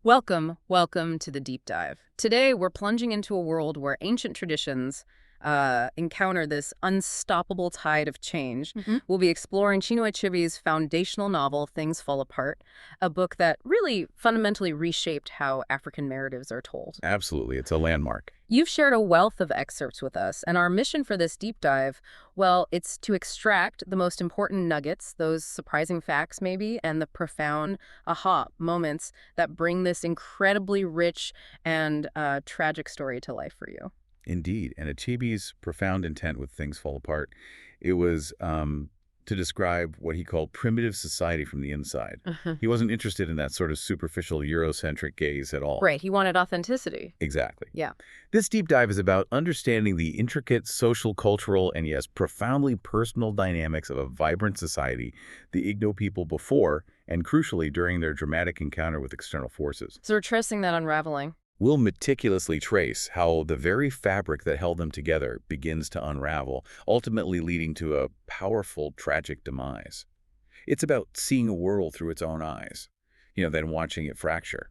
Welcome to the deep dive. Today, we're plunging into a world where ancient traditions encounter this unstoppable tide of change. We'll be exploring Chinua Achebe's foundational novel, Things Fall Apart, a book that really fundamentally reshaped how African narratives are told. Absolutely. It's a landmark. You've shared a wealth of excerpts with us, and our mission for this deep dive, well, it's to extract the most important nuggets, those surprising facts maybe, and the profound aha moments that bring this incredibly rich and tragic story to life for you. Indeed. And Achebe's profound intent with Things Fall Apart, it was to describe what he called primitive society from the inside. He wasn't interested in that sort of superficial Eurocentric gaze at all. Right, he wanted authenticity. Exactly. Yeah. This deep dive is about understanding the intricate social, cultural, and yes, profoundly personal dynamics of a vibrant society, the Igbo people before, and crucially during their dramatic encounter with external forces. So we're tracing that unraveling. We'll meticulously trace how the very fabric that held them together begins to unravel, ultimately leading to a powerful, tragic demise. It's about seeing a world through its own eyes, then watching it fracture.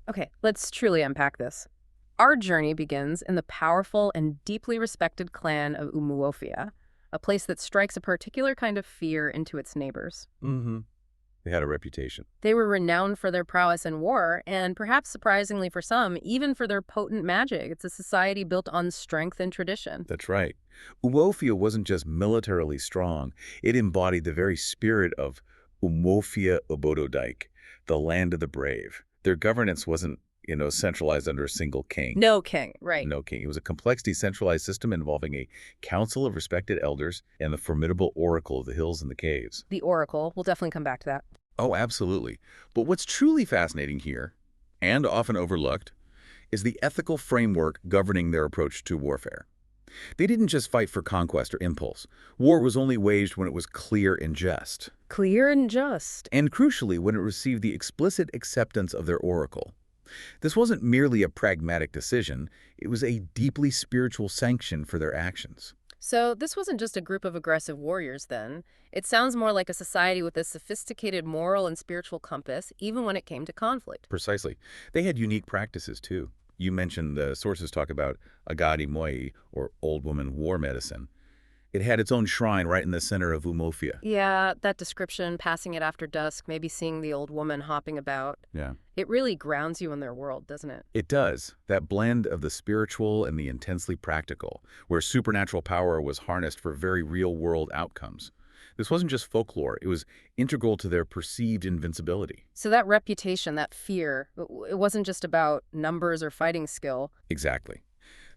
Okay, let's truly unpack this. Our journey begins in the powerful and deeply respected clan of Umuofia, a place that strikes a particular kind of fear into its neighbors. They had a reputation. They were renowned for their prowess in war, and perhaps surprisingly for some, even for their potent magic. It's a society built on strength and tradition. That's right. Umuofia wasn't just militarily strong. It embodied the very spirit of Umuofia Obodo-dike, the land of the brave. Their governance wasn't, centralized under a single king. No king, right. No king. It was a complex, decentralized system involving a council of respected elders and the formidable oracle of the hills and the caves. The oracle, we'll definitely come back to that. Oh, absolutely. But what's truly fascinating here, and often overlooked, is the ethical framework governing their approach to warfare. They didn't just fight for conquest or impulse. War was only waged when it was clear and just. Clear and just. And crucially, when it received the explicit acceptance of their oracle. This wasn't merely a pragmatic decision, it was a deeply spiritual sanction for their actions. So this wasn't just a group of aggressive warriors then. It sounds more like a society with a sophisticated moral and spiritual compass, even when it came to conflict. Precisely. They had unique practices, too. You mentioned the sources talk about agadi moi, or old woman war medicine. It had its own shrine right in the center of Umuofia. Yeah, that description, passing it after dusk, maybe seeing the old woman hopping about. Yeah. It really grounds you in their world, doesn't it? It does. That blend of the spiritual and the intensely practical, where supernatural power was harnessed for very real-world outcomes. This wasn't just folklore. It was integral to their perceived invincibility. So that reputation, that fear, it wasn't just about numbers or fighting skill. Exactly.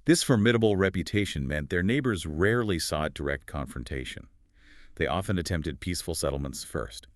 This formidable reputation meant their neighbors rarely sought direct confrontation. They often attempted peaceful settlements first.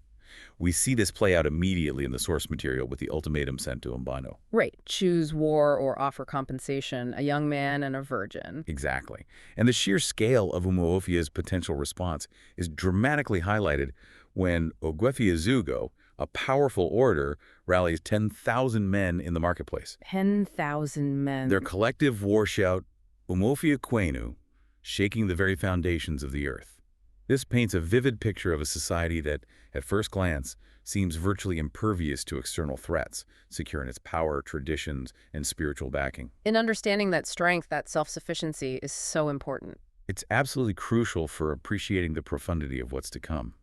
We see this play out immediately in the source material with the ultimatum sent to Mbano. Right. Choose war or offer compensation, a young man and a virgin. Exactly. And the sheer scale of Umuofia's potential response is dramatically highlighted when Ogwefia-Zugo, a powerful orator, rallies 10,000 men in the marketplace. 10,000 men. Their collective war shout, Umuofia Kwenu, shaking the very foundations of the earth. This paints a vivid picture of a society that, at first glance, seems virtually impervious to external threats, secure in its power, traditions, and spiritual backing. In understanding that strength, that self-sufficiency is so important. It's absolutely crucial for appreciating the profundity of what's to come.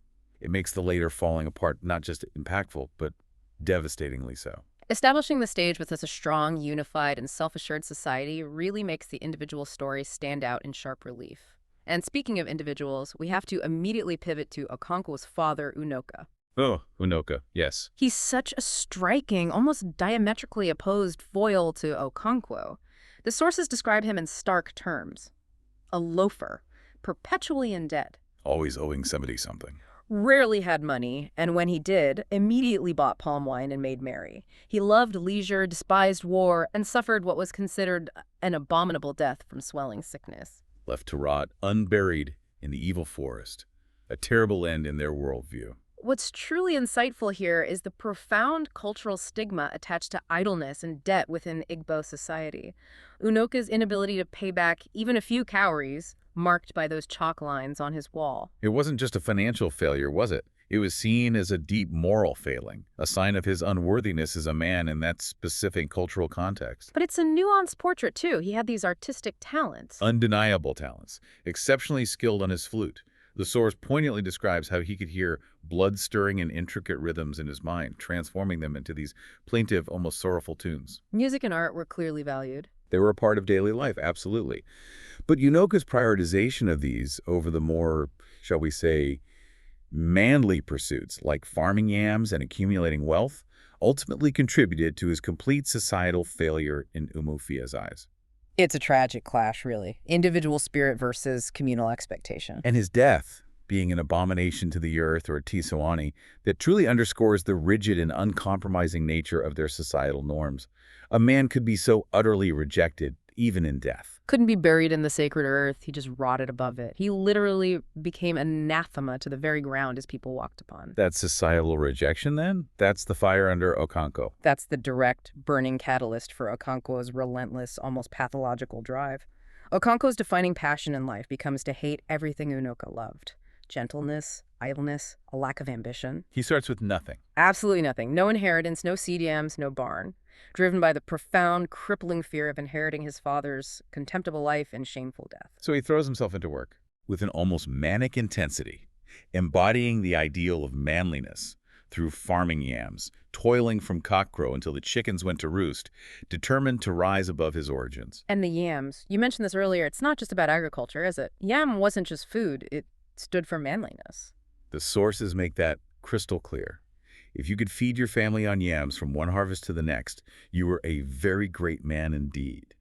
It makes the later falling apart not just impactful, but devastatingly so. Establishing the stage with such a strong, unified, and self-assured society really makes the individual story stand out in sharp relief. And speaking of individuals, we have to immediately pivot to Okonkwo's father, Unoka. Oh, Unoka, yes. He's such a striking, almost diametrically opposed foil to Okonkwo. The sources describe him in stark terms. A loafer, perpetually in debt. Always owing somebody something. Rarely had money, and when he did, immediately bought palm wine and made merry. He loved leisure, despised war, and suffered what was considered an abominable death from swelling sickness. Left to rot, unburied in the evil forest. A terrible end in their worldview. What's truly insightful here is the profound cultural stigma attached to idleness and debt within Igbo society. Unoka's inability to pay back even a few cowries, marked by those chalk lines on his wall. It wasn't just a financial failure, was it? It was seen as a deep moral failing, a sign of his unworthiness as a man in that specific cultural context. But it's a nuanced portrait, too. He had these artistic talents. Undeniable talents, exceptionally skilled on his flute. The source poignantly describes how he could hear blood-stirring and intricate rhythms in his mind, transforming them into these plaintive, almost sorrowful tunes. Music and art were clearly valued. They were a part of daily life, absolutely. But Unoka's prioritization of these over the more, shall we say, manly pursuits like farming yams and accumulating wealth ultimately contributed to his complete societal failure in Umufia's eyes. It's a tragic clash, really. Individual spirit versus communal expectation. And his death, being an abomination to the earth or a Tisawani, that truly underscores the rigid and uncompromising nature of their societal norms. A man could be so utterly rejected, even in death. Couldn't be buried in the sacred earth. He just rotted above it. He literally became anathema to the very ground his people walked upon. That's societal rejection, then? That's the fire under Okonkwo. That's the direct, burning catalyst for Okonkwo's relentless, almost pathological drive. Okonkwo's defining passion in life becomes to hate everything Unoka loved. Gentleness, idleness, a lack of ambition. He starts with nothing. Absolutely nothing. No inheritance, no CDMs, no barn. Driven by the profound, crippling fear of inheriting his father's contemptible life and shameful death. So he throws himself into work with an almost manic intensity, embodying the ideal of manliness through farming yams, toiling from cockcrow until the chickens went to roost, determined to rise above his origins. And the yams. You mentioned this earlier. It's not just about agriculture, is it? Yam wasn't just food. It stood for manliness. The sources make that crystal clear. If you could feed your family on yams from one harvest to the next, you were a very great man indeed.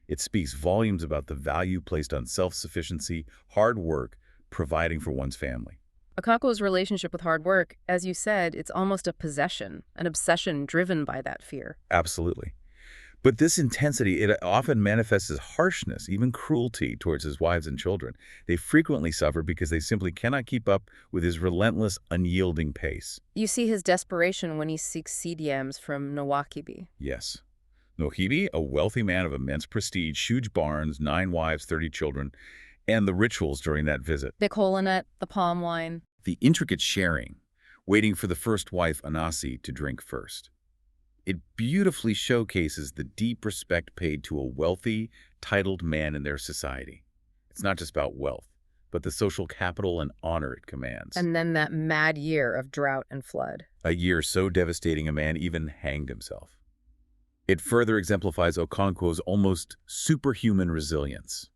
It speaks volumes about the value placed on self-sufficiency, hard work, providing for one's family. Okonkwo's relationship with hard work, as you said, it's almost a possession, an obsession driven by that fear. Absolutely. But this intensity, it often manifests as harshness, even cruelty towards his wives and children. They frequently suffer because they simply cannot keep up with his relentless, unyielding pace. You see his desperation when he seeks CDMs from Nowakibi. Yes. Nohibi, a wealthy man of immense prestige, huge barns, 9 wives, 30 children, and the rituals during that visit. The colanet, the palm wine. The intricate sharing, waiting for the first wife, Anasi, to drink first. It beautifully showcases the deep respect paid to a wealthy, titled man in their society. It's not just about wealth, but the social capital and honor it commands. And then that mad year of drought and flood. A year so devastating a man even hanged himself. It further exemplifies Okonkwo's almost superhuman resilience.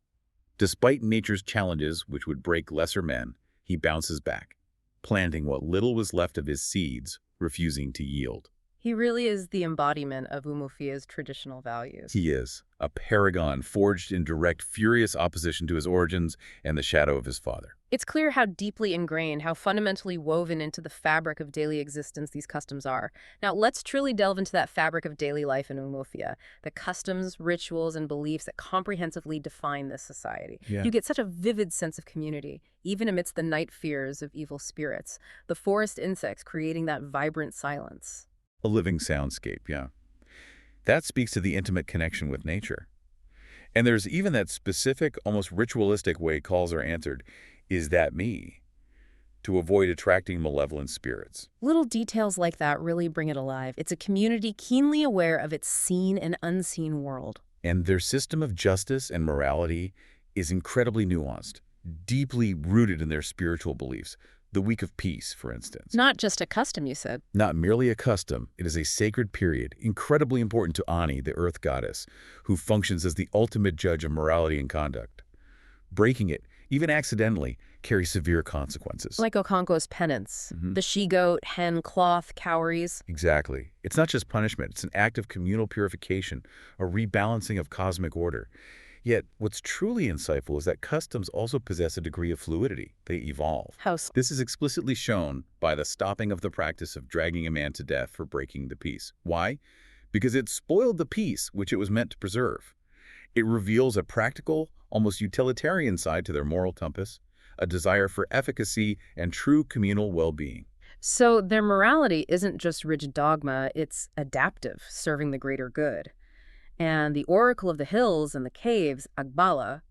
Despite nature's challenges, which would break lesser men, he bounces back, planting what little was left of his seeds, refusing to yield. He really is the embodiment of Umufia's traditional values. He is a paragon forged in direct, furious opposition to his origins and the shadow of his father. It's clear how deeply ingrained, how fundamentally woven into the fabric of daily existence these customs are. Now, let's truly delve into that fabric of daily life in Umufia, the customs, rituals, and beliefs that comprehensively define this society. Yeah. You get such a vivid sense of community, even amidst the night fears of evil spirits, the forest insects creating that vibrant silence. A living soundscape, yeah. That speaks to the intimate connection with nature. And there's even that specific, almost ritualistic way calls are answered, "Is that me?" to avoid attracting malevolent spirits. Little details like that really bring it alive. It's a community keenly aware of its seen and unseen world. And their system of justice and morality is incredibly nuanced, deeply rooted in their spiritual beliefs. The week of peace, for instance. Not just a custom, you said. Not merely a custom, it is a sacred period, incredibly important to Ani, the earth goddess, who functions as the ultimate judge of morality and conduct. Breaking it, even accidentally, carries severe consequences. Like Okonkwo's penance. The she-goat, hen, cloth, cowries. Exactly. It's not just punishment, it's an act of communal purification, a rebalancing of cosmic order. Yet, what's truly insightful is that customs also possess a degree of fluidity. They evolve. How so? This is explicitly shown by the stopping of the practice of dragging a man to death for breaking the peace. Why? Because it spoiled the peace which it was meant to preserve. It reveals a practical, almost utilitarian side to their moral compass, a desire for efficacy and true communal well-being. So their morality isn't just rigid dogma, it's adaptive, serving the greater good. And the Oracle of the Hills and the Caves, Agbala,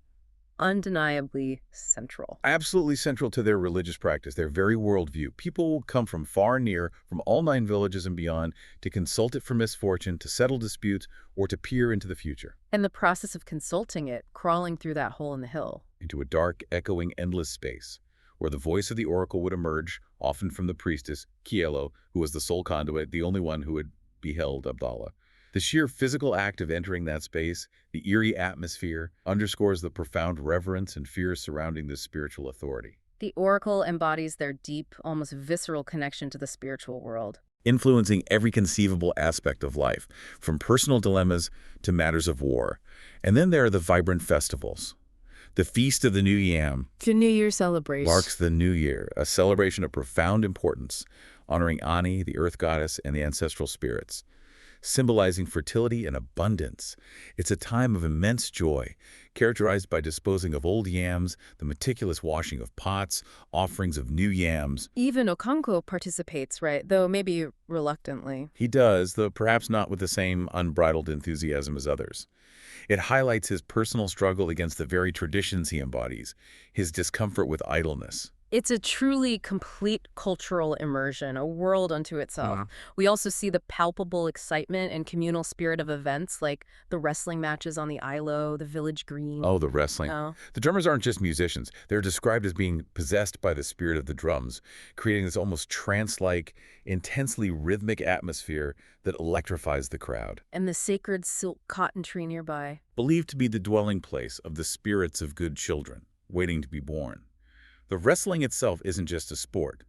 undeniably central. Absolutely central to their religious practice, their very worldview. People will come from far and near, from all 9 villages and beyond, to consult it for misfortune, to settle disputes, or to peer into the future. And the process of consulting it, crawling through that hole in the hill. Into a dark, echoing, endless space, where the voice of the oracle would emerge, often from the priestess, Kielo, who was the sole conduit, the only one who had beheld Abdallah. The sheer physical act of entering that space, the eerie atmosphere, underscores the profound reverence and fear surrounding this spiritual authority. The oracle embodies their deep, almost visceral connection to the spiritual world, Influencing every conceivable aspect of life, from personal dilemmas to matters of war. And then there are the vibrant festivals. The Feast of the New Yam the New Year celebration. marks the New Year, a celebration of profound importance, honoring Ani, the earth goddess, and the ancestral spirits, symbolizing fertility and abundance. It's a time of immense joy, characterized by disposing of old yams, the meticulous washing of pots, offerings of new yams. Even Okonkwo participates, right? Though maybe reluctantly. He does, though perhaps not with the same unbridled enthusiasm as others. It highlights his personal struggle against the very traditions he embodies, his discomfort with idleness. It's a truly complete cultural immersion, a world unto itself. We also see the palpable excitement and communal spirit of events like the wrestling matches on the ILO, the village green. Oh, the wrestling. Oh. The drummers aren't just musicians. They're described as being possessed by the spirit of the drums, creating this almost trance-like, intensely rhythmic atmosphere that electrifies the crowd. And the sacred silk cotton tree nearby. Believed to be the dwelling place of the spirits of good children, waiting to be born. The wrestling itself isn't just a sport.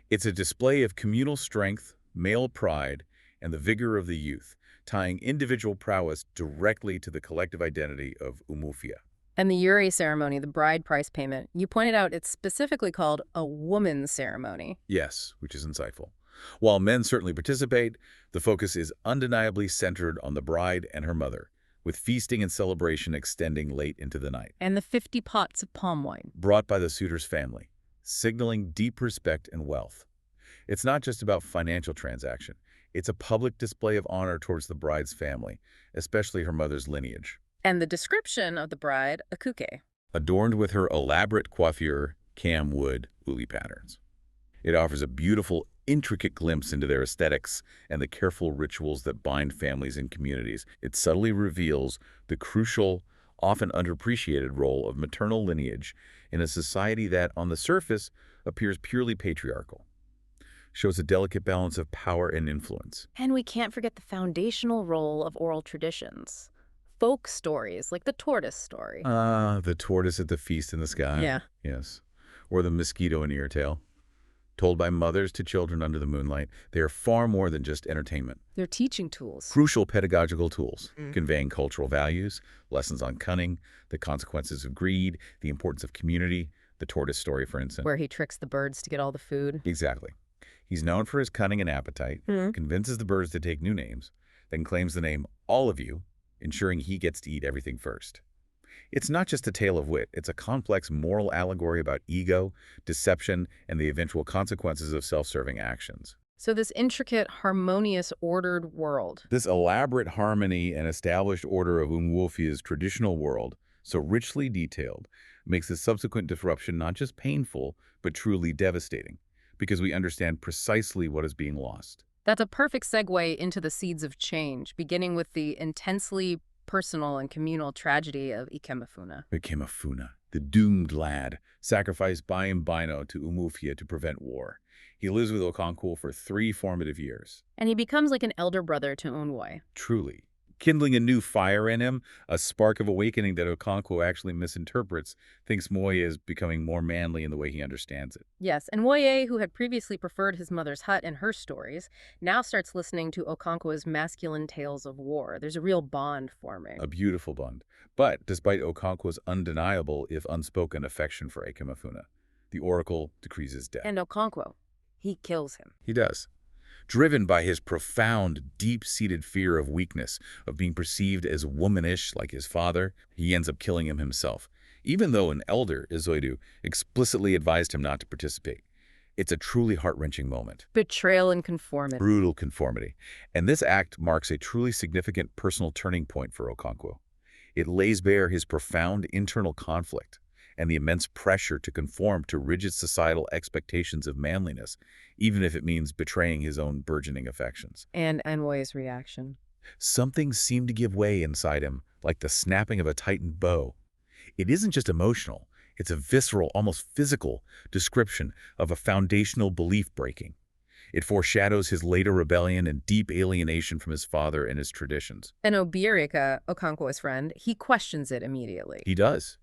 It's a display of communal strength, male pride, and the vigor of the youth, tying individual prowess directly to the collective identity of Umufia. And the Yuri ceremony, the bride price payment, you pointed out it's specifically called a woman's ceremony. Yes, which is insightful. While men certainly participate, the focus is undeniably centered on the bride and her mother, with feasting and celebration extending late into the night. And the 50 pots of palm wine. Brought by the suitor's family, signaling deep respect and wealth. It's not just about financial transaction. It's a public display of honor towards the bride's family, especially her mother's lineage. And the description of the bride, a kuke. Adorned with her elaborate coiffure, cam wood, uli patterns. It offers a beautiful, intricate glimpse into their aesthetics and the careful rituals that bind families and communities. It subtly reveals the crucial, often underappreciated role of maternal lineage in a society that, on the surface, appears purely patriarchal. Shows a delicate balance of power and influence. And we can't forget the foundational role of oral traditions. Folk stories, like the tortoise story. The tortoise at the feast in the sky. Yeah. Yes. Or the mosquito in Eartail. Told by mothers to children under the moonlight, they are far more than just entertainment. They're teaching tools. Crucial pedagogical tools, conveying cultural values, lessons on cunning, the consequences of greed, the importance of community, the tortoise story, for instance. Where he tricks the birds to get all the food. Exactly. He's known for his cunning and appetite, convinces the birds to take new names, then claims the name all of you, ensuring he gets to eat everything first. It's not just a tale of wit, it's a complex moral allegory about ego, deception, and the eventual consequences of self-serving actions. So this intricate, harmonious, ordered world. This elaborate harmony and established order of Umuofia's traditional world, so richly detailed, makes the subsequent disruption not just painful, but truly devastating, because we understand precisely what is being lost. That's a perfect segue into the seeds of change, beginning with the intensely personal and communal tragedy of Ikemefuna. Ikemefuna, the doomed lad, sacrificed by Mbino to Umufia to prevent war. He lives with Okonkwo for 3 formative years. And he becomes like an elder brother to Unwoi. Truly. Kindling a new fire in him, a spark of awakening that Okonkwo actually misinterprets, thinks Moye is becoming more manly in the way he understands it. Yes, and Moye, who had previously preferred his mother's hut and her stories, now starts listening to Okonkwo's masculine tales of war. There's a real bond forming. A beautiful bond. But despite Okonkwo's undeniable, if unspoken, affection for Ikemefuna, the oracle decrees his death. And Okonkwo, he kills him. He does. Driven by his profound, deep-seated fear of weakness, of being perceived as womanish like his father, he ends up killing him himself, even though an elder, Izoidu, explicitly advised him not to participate. It's a truly heart-wrenching moment. Betrayal and conformity. Brutal conformity. And this act marks a truly significant personal turning point for Okonkwo. It lays bare his profound internal conflict and the immense pressure to conform to rigid societal expectations of manliness, even if it means betraying his own burgeoning affections. And Envoy's reaction. Something seemed to give way inside him, like the snapping of a tightened bow. It isn't just emotional, it's a visceral, almost physical description of a foundational belief breaking. It foreshadows his later rebellion and deep alienation from his father and his traditions. And Obirika, Okonkwo's friend, he questions it immediately. He does.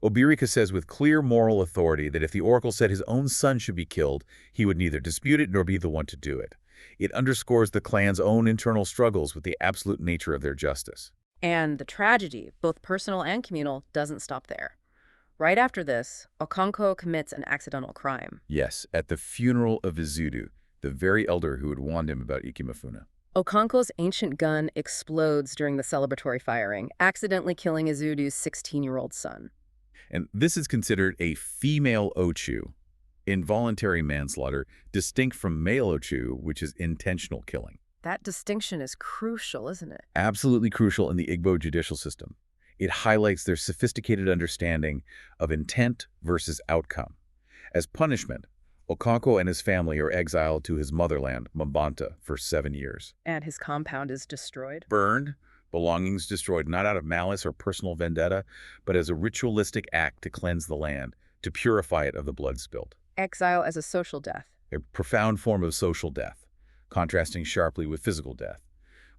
Obirika says with clear moral authority that if the oracle said his own son should be killed, he would neither dispute it nor be the one to do it. It underscores the clan's own internal struggles with the absolute nature of their justice. And the tragedy, both personal and communal, doesn't stop there. Right after this, Okonkwo commits an accidental crime. Yes, at the funeral of Izudu, the very elder who had warned him about Ikemefuna. Okonkwo's ancient gun explodes during the celebratory firing, accidentally killing Izudu's 16-year-old son. And this is considered a female Ochu, involuntary manslaughter, distinct from male Ochu, which is intentional killing. That distinction is crucial, isn't it? Absolutely crucial in the Igbo judicial system. It highlights their sophisticated understanding of intent versus outcome. As punishment, Okonkwo and his family are exiled to his motherland, Mbanta, for 7 years. And his compound is destroyed. Burned, belongings destroyed not out of malice or personal vendetta, but as a ritualistic act to cleanse the land, to purify it of the blood spilled. Exile as a social death. A profound form of social death, contrasting sharply with physical death.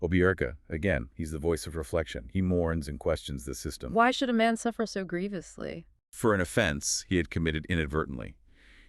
Obirika, again, he's the voice of reflection. He mourns and questions the system. Why should a man suffer so grievously? For an offense he had committed inadvertently.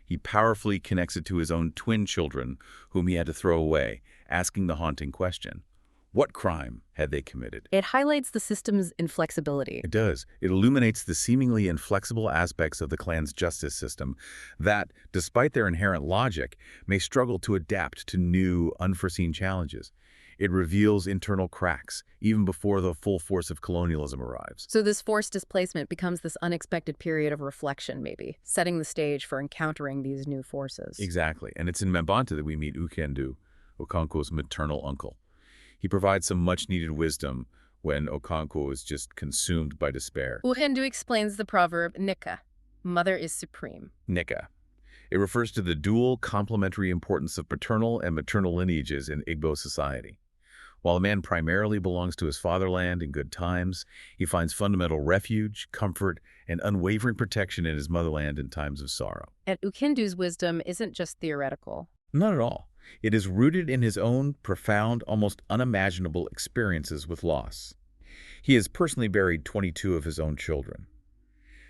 He powerfully connects it to his own twin children, whom he had to throw away, asking the haunting question, what crime had they committed? It highlights the system's inflexibility. It does. It illuminates the seemingly inflexible aspects of the clan's justice system that, despite their inherent logic, may struggle to adapt to new, unforeseen challenges. It reveals internal cracks, even before the full force of colonialism arrives. So this forced displacement becomes this unexpected period of reflection, maybe, setting the stage for encountering these new forces. Exactly. And it's in Mbanta that we meet Ukendu, Okonkwo's maternal uncle. He provides some much-needed wisdom when Okonkwo is just consumed by despair. Ukendu explains the proverb, Nika, mother is supreme. Nika. It refers to the dual complementary importance of paternal and maternal lineages in Igbo society. While a man primarily belongs to his fatherland in good times, he finds fundamental refuge, comfort, and unwavering protection in his motherland in times of sorrow. And Ukendu's wisdom isn't just theoretical. Not at all. It is rooted in his own profound, almost unimaginable experiences with loss. He has personally buried 22 of his own children.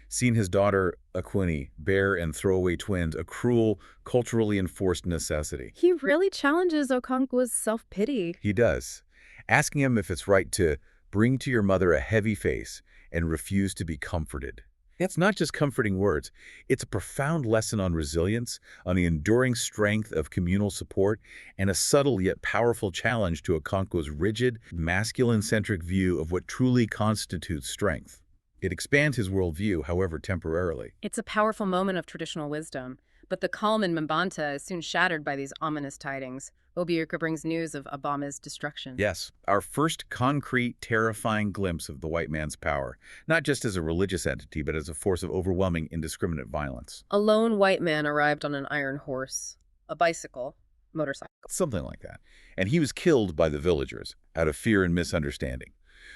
Seen his daughter, Akwini, bear and throw away twins, a cruel, culturally enforced necessity. He really challenges Okonkwo's self-pity. He does, asking him if it's right to bring to your mother a heavy face and refuse to be comforted. It's not just comforting words. It's a profound lesson on resilience, on the enduring strength of communal support, and a subtle yet powerful challenge to Okonkwo's rigid, masculine-centric view of what truly constitutes strength. It expands his worldview, however temporarily. It's a powerful moment of traditional wisdom, but the calm in Mbanta is soon shattered by these ominous tidings. Obirika brings news of Abama's destruction. Yes, our first concrete, terrifying glimpse of the white man's power, not just as a religious entity, but as a force of overwhelming, indiscriminate violence. A lone white man arrived on an iron horse, a bicycle, motorcycle. Something like that. And he was killed by the villagers, out of fear and misunderstanding.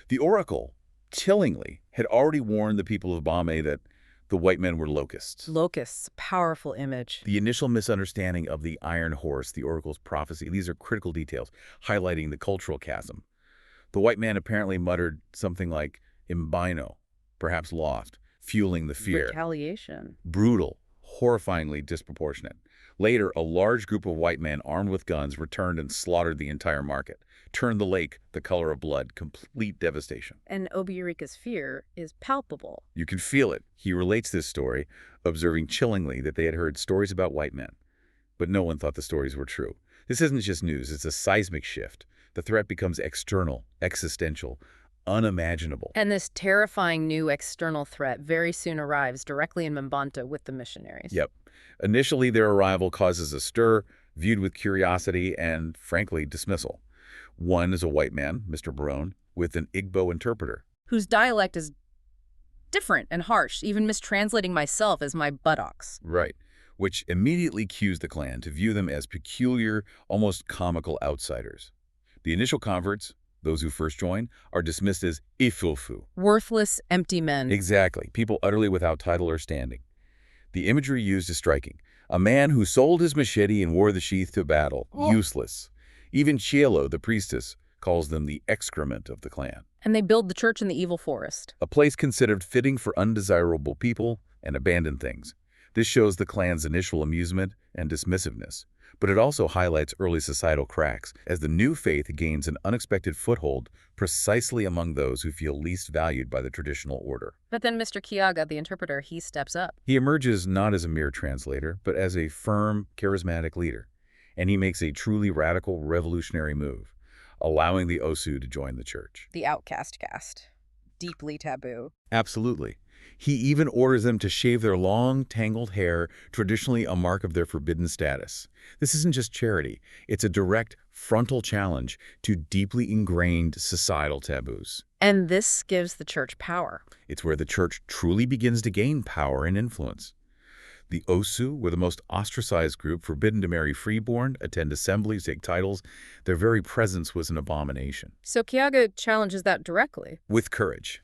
The oracle, chillingly, had already warned the people of Bame that the white men were locusts. Locusts, powerful image. The initial misunderstanding of the iron horse, the oracle's prophecy, these are critical details, highlighting the cultural chasm. The white man apparently muttered something like imbino, perhaps lost, fueling the fear. Retaliation. Brutal, horrifyingly disproportionate. Later, a large group of white men armed with guns returned and slaughtered the entire market, turned the lake the color of blood, complete devastation. And Obirika's fear is palpable. You can feel it. He relates this story, observing chillingly that they had heard stories about white men. But no one thought the stories were true. This isn't just news, it's a seismic shift. The threat becomes external, existential, unimaginable. And this terrifying new external threat very soon arrives directly in Mbanta with the missionaries. Yep. Initially, their arrival causes a stir, viewed with curiosity and, frankly, dismissal. One is a white man, Mr. Barone, with an Igbo interpreter. whose dialect is different and harsh, even mistranslating myself as my buttocks. Right, which immediately cues the clan to view them as peculiar, almost comical outsiders. The initial converts, those who first join, are dismissed as ifufu. Worthless, empty men. Exactly, people utterly without title or standing. The imagery used is striking. A man who sold his machete and wore the sheath to battle, useless. Even Chielo, the priestess, calls them the excrement of the clan. And they build the church in the evil forest. A place considered fitting for undesirable people and abandoned things. This shows the clan's initial amusement and dismissiveness, but it also highlights early societal cracks as the new faith gains an unexpected foothold precisely among those who feel least valued by the traditional order. But then Mr. Kiaga, the interpreter, he steps up. He emerges not as a mere translator, but as a firm, charismatic leader, and he makes a truly radical, revolutionary move, allowing the Osu to join the church. The outcast caste. Deeply taboo. Absolutely. He even orders them to shave their long, tangled hair, traditionally a mark of their forbidden status. This isn't just charity. It's a direct, frontal challenge to deeply ingrained societal taboos. And this gives the church power. It's where the church truly begins to gain power and influence. The Osu were the most ostracized group, forbidden to marry freeborn, attend assemblies, take titles. Their very presence was an abomination. So Kiaga challenges that directly. With courage.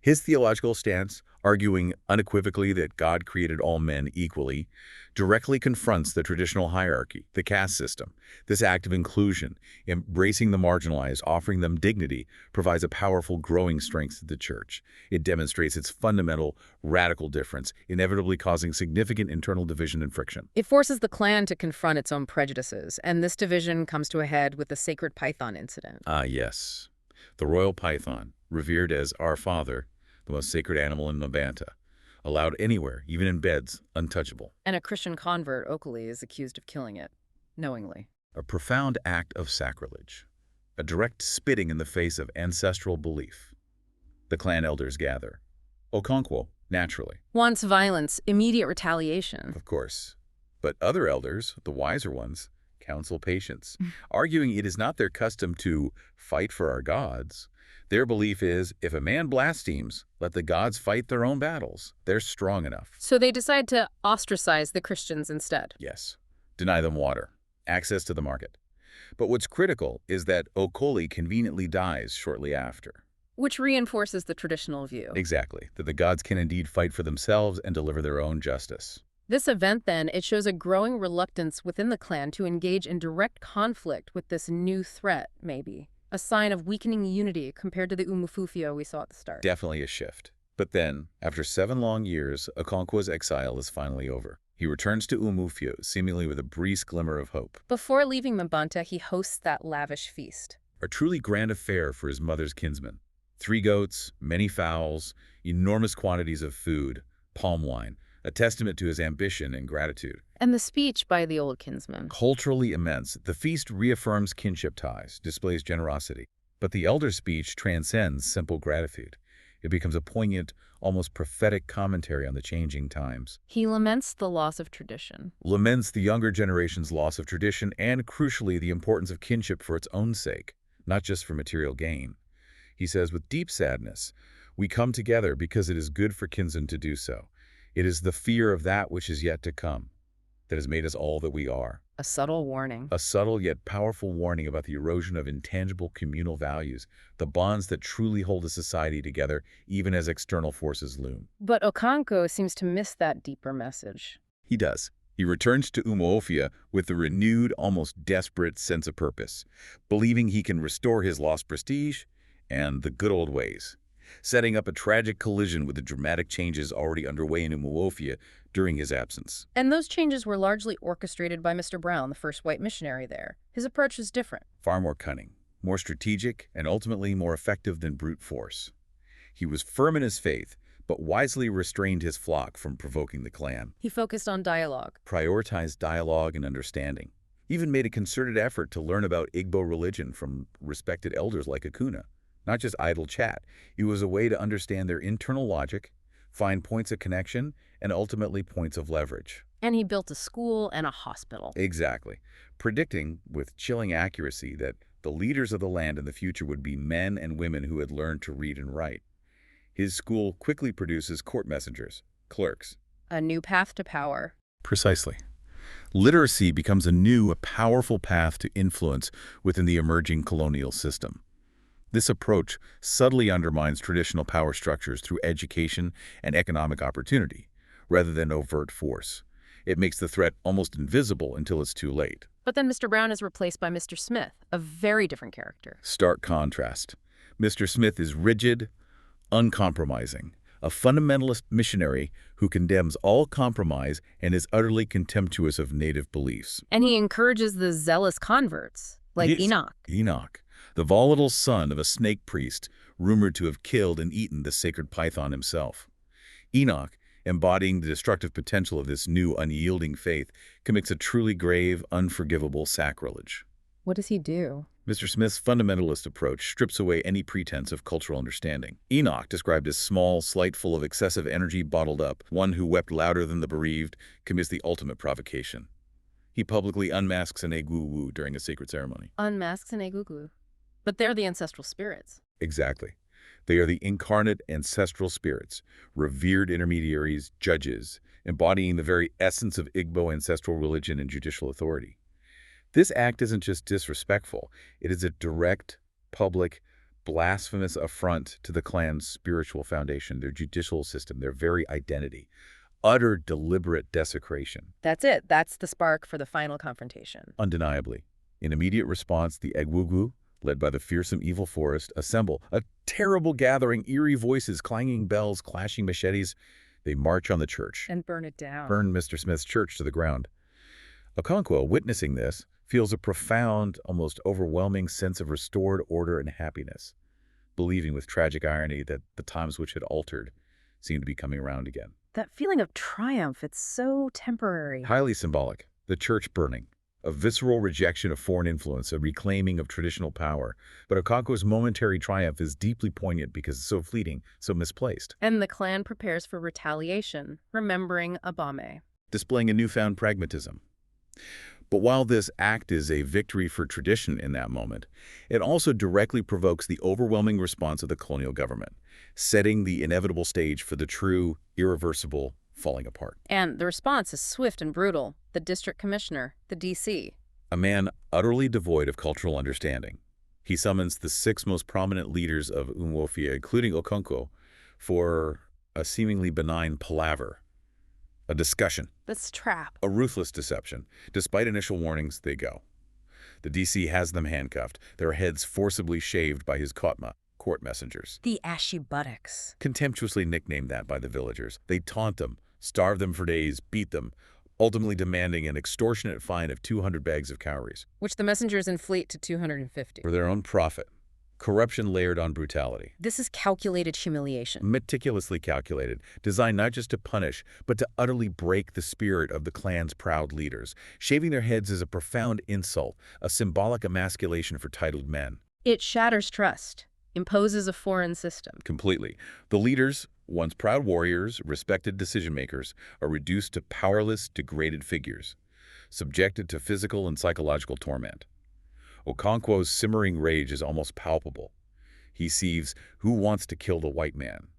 His theological stance, arguing unequivocally that God created all men equally, directly confronts the traditional hierarchy, the caste system. This act of inclusion, embracing the marginalized, offering them dignity, provides a powerful growing strength to the church. It demonstrates its fundamental, radical difference, inevitably causing significant internal division and friction. It forces the clan to confront its own prejudices, and this division comes to a head with the sacred python incident. Ah, yes. The royal python, revered as our father, the most sacred animal in Mabanta, allowed anywhere, even in beds, untouchable. And a Christian convert, Okoli, is accused of killing it, knowingly. A profound act of sacrilege, a direct spitting in the face of ancestral belief. The clan elders gather. Okonkwo, naturally. Wants violence, immediate retaliation. Of course. But other elders, the wiser ones, counsel patience, arguing it is not their custom to fight for our gods. Their belief is, if a man blasphemes, let the gods fight their own battles. They're strong enough. So they decide to ostracize the Christians instead. Yes. Deny them water, access to the market. But what's critical is that Okoli conveniently dies shortly after. Which reinforces the traditional view. Exactly, that the gods can indeed fight for themselves and deliver their own justice. This event, then, it shows a growing reluctance within the clan to engage in direct conflict with this new threat, maybe. A sign of weakening unity compared to the Umufufio we saw at the start. Definitely a shift. But then, after 7 long years, Okonkwo's exile is finally over. He returns to Umufio, seemingly with a brief glimmer of hope. Before leaving Mabanta, he hosts that lavish feast. A truly grand affair for his mother's kinsmen. 3 goats, many fowls, enormous quantities of food, palm wine, a testament to his ambition and gratitude. And the speech by the old kinsman. Culturally immense, the feast reaffirms kinship ties, displays generosity. But the elder speech transcends simple gratitude. It becomes a poignant, almost prophetic commentary on the changing times. He laments the loss of tradition. Laments the younger generation's loss of tradition and, crucially, the importance of kinship for its own sake, not just for material gain. He says, with deep sadness, we come together because it is good for kinsmen to do so. It is the fear of that which is yet to come that has made us all that we are. A subtle warning. A subtle yet powerful warning about the erosion of intangible communal values, the bonds that truly hold a society together even as external forces loom. But Okonkwo seems to miss that deeper message. He does. He returns to Umuofia with a renewed, almost desperate sense of purpose, believing he can restore his lost prestige and the good old ways, setting up a tragic collision with the dramatic changes already underway in Umuofia during his absence. And those changes were largely orchestrated by Mr. Brown, the first white missionary there. His approach was different. Far more cunning, more strategic, and ultimately more effective than brute force. He was firm in his faith, but wisely restrained his flock from provoking the clan. He focused on dialogue. Prioritized dialogue and understanding. Even made a concerted effort to learn about Igbo religion from respected elders like Akuna. Not just idle chat. It was a way to understand their internal logic, find points of connection, and ultimately points of leverage. And he built a school and a hospital. Exactly. Predicting with chilling accuracy that the leaders of the land in the future would be men and women who had learned to read and write. His school quickly produces court messengers, clerks. A new path to power. Precisely. Literacy becomes a new, powerful path to influence within the emerging colonial system. This approach subtly undermines traditional power structures through education and economic opportunity, rather than overt force. It makes the threat almost invisible until it's too late. But then Mr. Brown is replaced by Mr. Smith, a very different character. Stark contrast. Mr. Smith is rigid, uncompromising, a fundamentalist missionary who condemns all compromise and is utterly contemptuous of native beliefs. And he encourages the zealous converts, like Yes. Enoch. Enoch, the volatile son of a snake priest, rumored to have killed and eaten the sacred python himself. Enoch, embodying the destructive potential of this new, unyielding faith, commits a truly grave, unforgivable sacrilege. What does he do? Mr. Smith's fundamentalist approach strips away any pretense of cultural understanding. Enoch, described as small, slight, full of excessive energy bottled up, one who wept louder than the bereaved, commits the ultimate provocation. He publicly unmasks an Egwu during a sacred ceremony. Unmasks an Egungun. But they're the ancestral spirits. Exactly. They are the incarnate ancestral spirits, revered intermediaries, judges, embodying the very essence of Igbo ancestral religion and judicial authority. This act isn't just disrespectful, it is a direct, public, blasphemous affront to the clan's spiritual foundation, their judicial system, their very identity. Utter, deliberate desecration. That's it. That's the spark for the final confrontation. Undeniably. In immediate response, the Egwugu, led by the fearsome evil forest, assemble. A terrible gathering, eerie voices, clanging bells, clashing machetes. They march on the church. And burn it down. Burn Mr. Smith's church to the ground. Okonkwo, witnessing this, feels a profound, almost overwhelming sense of restored order and happiness, believing with tragic irony that the times which had altered seemed to be coming around again. That feeling of triumph, it's so temporary. Highly symbolic. The church burning. A visceral rejection of foreign influence, a reclaiming of traditional power. But Okonkwo's momentary triumph is deeply poignant because it's so fleeting, so misplaced. And the clan prepares for retaliation, remembering Abame. Displaying a newfound pragmatism. But while this act is a victory for tradition in that moment, it also directly provokes the overwhelming response of the colonial government, setting the inevitable stage for the true, irreversible falling apart. And the response is swift and brutal. The district commissioner, the DC. A man utterly devoid of cultural understanding. He summons the 6 most prominent leaders of Umuofia, including Okonkwo, for a seemingly benign palaver. A discussion. This trap. A ruthless deception. Despite initial warnings, they go. The DC has them handcuffed, their heads forcibly shaved by his kotma, court messengers. The ashy buttocks. Contemptuously nicknamed that by the villagers. They taunt them, starve them for days, beat them, ultimately demanding an extortionate fine of 200 bags of cowries. Which the messengers inflate to 250. For their own profit. Corruption layered on brutality. This is calculated humiliation. Meticulously calculated, designed not just to punish, but to utterly break the spirit of the clan's proud leaders. Shaving their heads is a profound insult, a symbolic emasculation for titled men. It shatters trust, imposes a foreign system. Completely. The leaders, once proud warriors, respected decision-makers, are reduced to powerless, degraded figures, subjected to physical and psychological torment. Okonkwo's simmering rage is almost palpable. He sees who wants to kill the white man.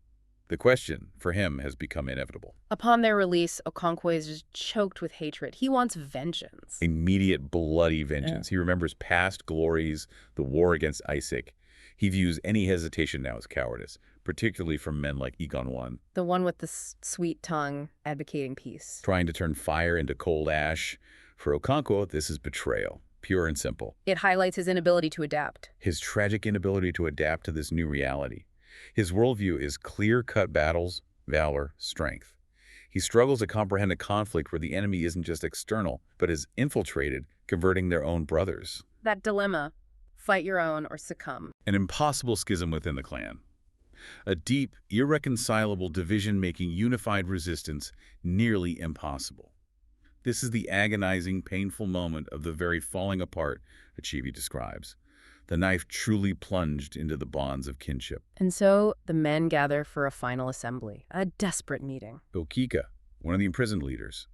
The question, for him, has become inevitable. Upon their release, Okonkwo is just choked with hatred. He wants vengeance. Immediate, bloody vengeance. Yeah. He remembers past glories, the war against Isaac. He views any hesitation now as cowardice, particularly from men like Igonwan. The one with the sweet tongue, advocating peace. Trying to turn fire into cold ash. For Okonkwo, this is betrayal. Pure and simple. It highlights his inability to adapt. His tragic inability to adapt to this new reality. His worldview is clear-cut battles, valor, strength. He struggles to comprehend a conflict where the enemy isn't just external, but is infiltrated, converting their own brothers. That dilemma, fight your own or succumb. An impossible schism within the clan. A deep, irreconcilable division making unified resistance nearly impossible. This is the agonizing, painful moment of the very falling apart Achebe describes. The knife truly plunged into the bonds of kinship. And so the men gather for a final assembly, a desperate meeting. Okika, one of the imprisoned leaders,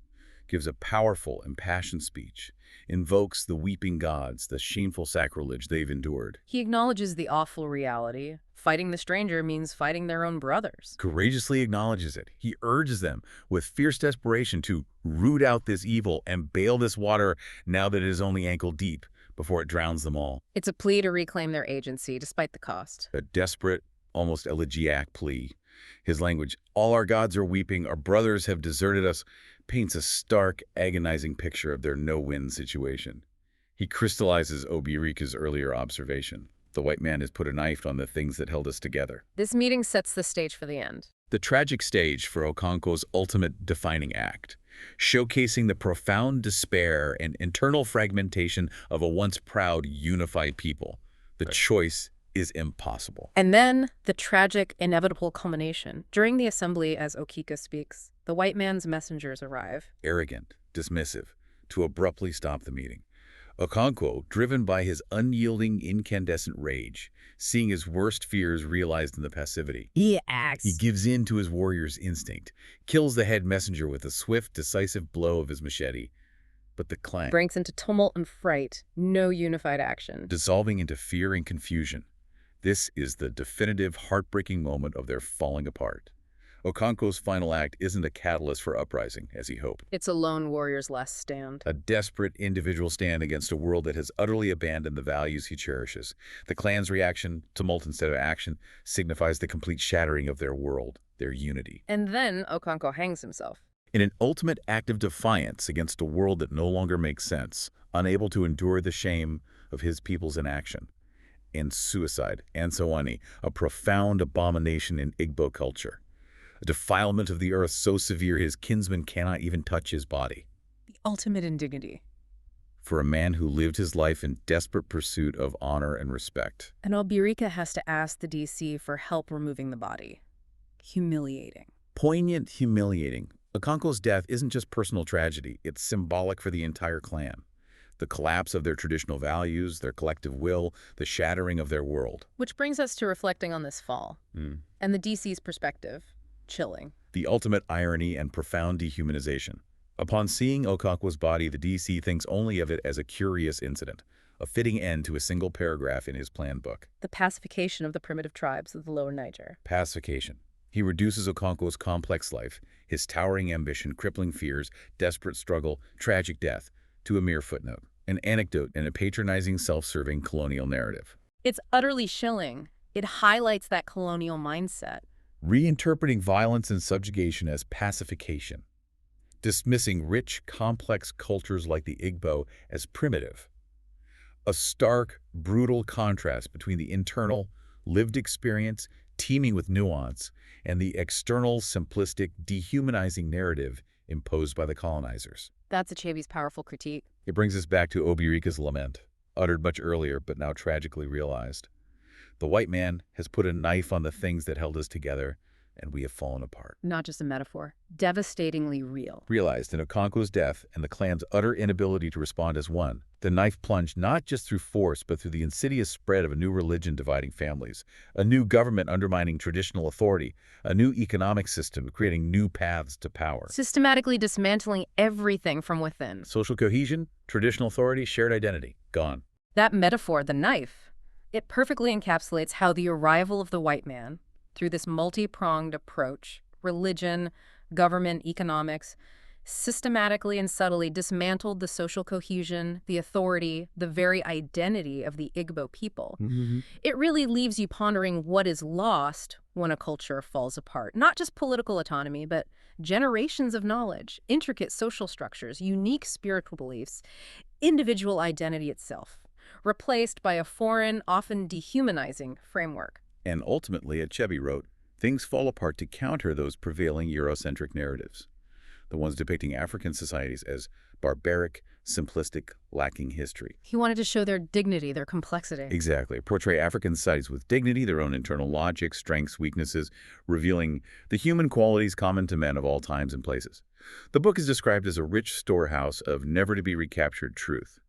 gives a powerful, impassioned speech, invokes the weeping gods, the shameful sacrilege they've endured. He acknowledges the awful reality. Fighting the stranger means fighting their own brothers. Courageously acknowledges it. He urges them with fierce desperation to root out this evil and bail this water now that it is only ankle deep before it drowns them all. It's a plea to reclaim their agency, despite the cost. A desperate, almost elegiac plea. His language, "All our gods are weeping, our brothers have deserted us," paints a stark, agonizing picture of their no-win situation. He crystallizes Obirika's earlier observation. The white man has put a knife on the things that held us together. This meeting sets the stage for the end. The tragic stage for Okonkwo's ultimate defining act, showcasing the profound despair and internal fragmentation of a once proud, unified people. The choice is impossible. And then, the tragic, inevitable culmination. During the assembly, as Okika speaks, the white man's messengers arrive. Arrogant, dismissive, to abruptly stop the meeting. Okonkwo, driven by his unyielding, incandescent rage, seeing his worst fears realized in the passivity. He acts. He gives in to his warrior's instinct, kills the head messenger with a swift, decisive blow of his machete. But the clan breaks into tumult and fright, no unified action. dissolving into fear and confusion. This is the definitive, heartbreaking moment of their falling apart. Okonkwo's final act isn't a catalyst for uprising, as he hoped. It's a lone warrior's last stand. A desperate individual stand against a world that has utterly abandoned the values he cherishes. The clan's reaction, tumult instead of action, signifies the complete shattering of their world, their unity. And then Okonkwo hangs himself. In an ultimate act of defiance against a world that no longer makes sense, unable to endure the shame of his people's inaction. And suicide, Ansawani, a profound abomination in Igbo culture. A defilement of the earth so severe his kinsmen cannot even touch his body. The ultimate indignity. For a man who lived his life in desperate pursuit of honor and respect. And Obirika has to ask the DC for help removing the body. Humiliating. Poignant, humiliating. Okonkwo's death isn't just personal tragedy, it's symbolic for the entire clan. The collapse of their traditional values, their collective will, the shattering of their world. Which brings us to reflecting on this fall. And the DC's perspective. Chilling. The ultimate irony and profound dehumanization. Upon seeing Okonkwo's body, the DC thinks only of it as a curious incident, a fitting end to a single paragraph in his plan book. The pacification of the primitive tribes of the Lower Niger. Pacification. He reduces Okonkwo's complex life, his towering ambition, crippling fears, desperate struggle, tragic death, to a mere footnote, an anecdote in a patronizing, self-serving colonial narrative. It's utterly chilling. It highlights that colonial mindset. Reinterpreting violence and subjugation as pacification. Dismissing rich, complex cultures like the Igbo as primitive. A stark, brutal contrast between the internal, lived experience, teeming with nuance, and the external, simplistic, dehumanizing narrative imposed by the colonizers. That's Achebe's powerful critique. It brings us back to Obirika's lament, uttered much earlier but now tragically realized. The white man has put a knife on the things that held us together, and we have fallen apart. Not just a metaphor. Devastatingly real. Realized in Okonkwo's death and the clan's utter inability to respond as one, the knife plunged not just through force but through the insidious spread of a new religion dividing families, a new government undermining traditional authority, a new economic system creating new paths to power. Systematically dismantling everything from within. Social cohesion, traditional authority, shared identity, gone. That metaphor, the knife, it perfectly encapsulates how the arrival of the white man, through this multi-pronged approach, religion, government, economics, systematically and subtly dismantled the social cohesion, the authority, the very identity of the Igbo people. It really leaves you pondering what is lost when a culture falls apart. Not just political autonomy, but generations of knowledge, intricate social structures, unique spiritual beliefs, individual identity itself, replaced by a foreign, often dehumanizing framework. And ultimately, Achebe wrote, things fall apart to counter those prevailing Eurocentric narratives, the ones depicting African societies as barbaric, simplistic, lacking history. He wanted to show their dignity, their complexity. Exactly. Portray African societies with dignity, their own internal logic, strengths, weaknesses, revealing the human qualities common to men of all times and places. The book is described as a rich storehouse of never-to-be-recaptured truth,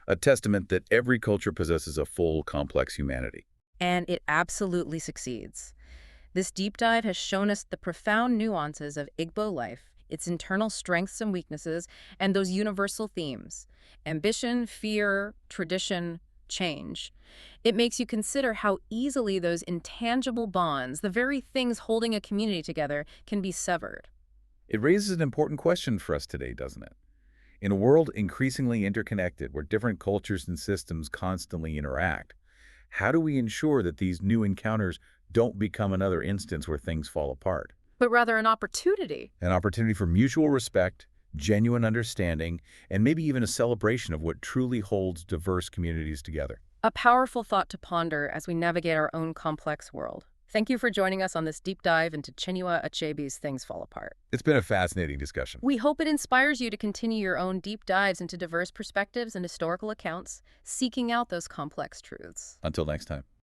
a testament that every culture possesses a full, complex humanity. And it absolutely succeeds. This deep dive has shown us the profound nuances of Igbo life, its internal strengths and weaknesses, and those universal themes: ambition, fear, tradition, change. It makes you consider how easily those intangible bonds, the very things holding a community together, can be severed. It raises an important question for us today, doesn't it? In a world increasingly interconnected where different cultures and systems constantly interact, how do we ensure that these new encounters don't become another instance where things fall apart? But rather an opportunity. An opportunity for mutual respect, genuine understanding, and maybe even a celebration of what truly holds diverse communities together. A powerful thought to ponder as we navigate our own complex world. Thank you for joining us on this deep dive into Chinua Achebe's Things Fall Apart. It's been a fascinating discussion. We hope it inspires you to continue your own deep dives into diverse perspectives and historical accounts, seeking out those complex truths. Until next time.